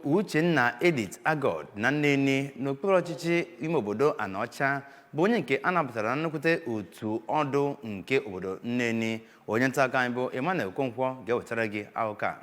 Uchenna Edith Agurd na nneni n'okpuru ọchịchị ime obodo Anaọcha bụ onye nke anabatara na nnukwute otu ọdụ nke obodo Nneni. Onye nta aka anyị bụ Emmanuel Okonkwo ga-ewetara gị akụkọ a.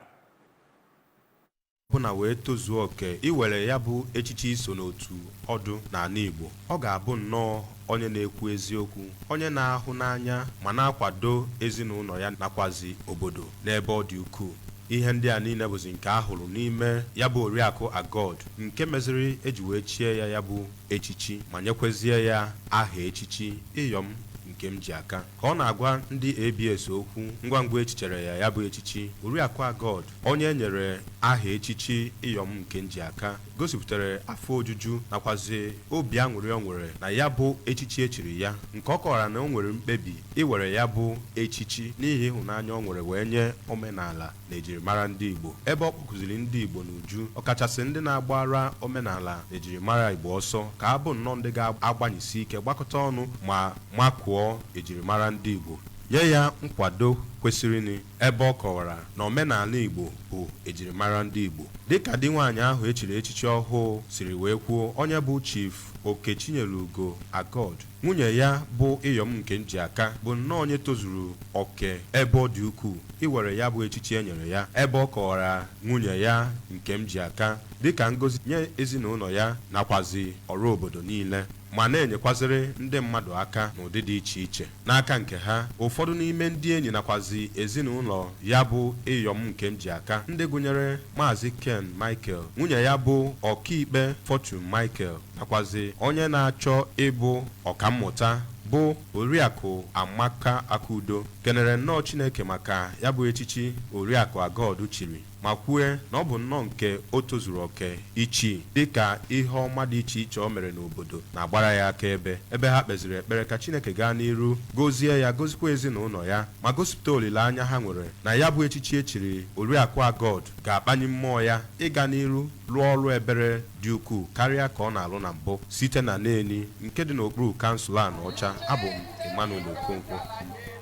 Bụ na wee tozuo oke iwere ya bụ echichi iso n'otu ọdụ n'ala Igbo, ọ ga-abụ nnọọ onye na-ekwu eziokwu, onye na-ahụ n'anya ma na-akwado ezinụlọ ya nakwazi obodo n'ebe ọ dị ukwuu. Ihe ndị a niile bụzi nke ahụrụ n'ime ya bụ Oriaku Agurd, nke meziri eji wee chie ya bụ echichi ma nyekwezie ya aha echichi ịyọm nke m ji aka. Ka ọ na-agwa ndị ABS okwu ngwa ngwa echichere ya bụ echichi, Oriaku Agurd, onye nyere aha echichi ịyọm nke m ji aka, gosipụtara afọ ojuju nakwazi obi aṅụrị o nwere na ya bụ echichi echiri ya, nke ọ kọwara na o nwere mkpebi iwere ya bụ echichi n'ihi ịhụnanya o nwere wee nye omenala na ejirimara ndị Igbo, ebe ọ kpọkụziri ndị Igbo n'uju, ọkachasị ndị na-agbara omenala na ejirimara Igbo ọsọ, ka abụ nnọọ ndị ga-agbanyesi ike gbakọta ọnụ ma makụọ ejirimara ndị Igbo, nye ya nkwado kwesịrị, ebe ọ kọwara na omenala Igbo bụ ejirimara ndị Igbo. Dịka di nwaanyị ahụ echiri echichi ọhụụ siri wee kwuo, onye bụ Chief Okechinyelugo Agurd, nwunye ya bụ ịyọm nke nji aka, bụ nnọọ onye tozuru oke ebe ọ dị ukwuu iwere ya bụ echichi e nyere ya, ebe ọ kọwara nwunye ya nke m ji aka dịka ngozi nye ezinụlọ ya nakwazi ọrụ obodo niile, ma na-enyekwaziri ndị mmadụ aka n'ụdị dị iche iche. N'aka nke ha, ụfọdụ n'ime ndị enyi nakwazi ezinụlọ ya bụ ịyọm nke m ji aka, ndị gụnyere Maazị Ken Michael, nwunye ya bụ ọkaikpe Fortune Michael, nakwazi onye na-achọ ịbụ ọkammụta bụ Oriakụ Amaka Akudo, kenere nnọọ Chineke maka ya bụ echichi Oriakụ Agurd chiri, ma kwue na ọ bụ nnọọ nke o tozuru oke ichi dịka ihe ọma dị iche iche o mere n'obodo na-agbara ya akaebe, ebe ha kpeziri ekpere ka Chineke gaa n'iru gozie ya, gozikwa ezinụlọ ya, ma gosipụta olileanya ha nwere na ya bụ echichi echiri Oriakụ Agurd ga-akpanye mmụọ ya ịga n'iru lụọ ọrụ ebere dị ukwuu karịa ka ọ na-alụ na mbụ site na Nneni nke dị n'okpuru kansụl Anaọcha. Abụ m Emmanuel Okonkwo.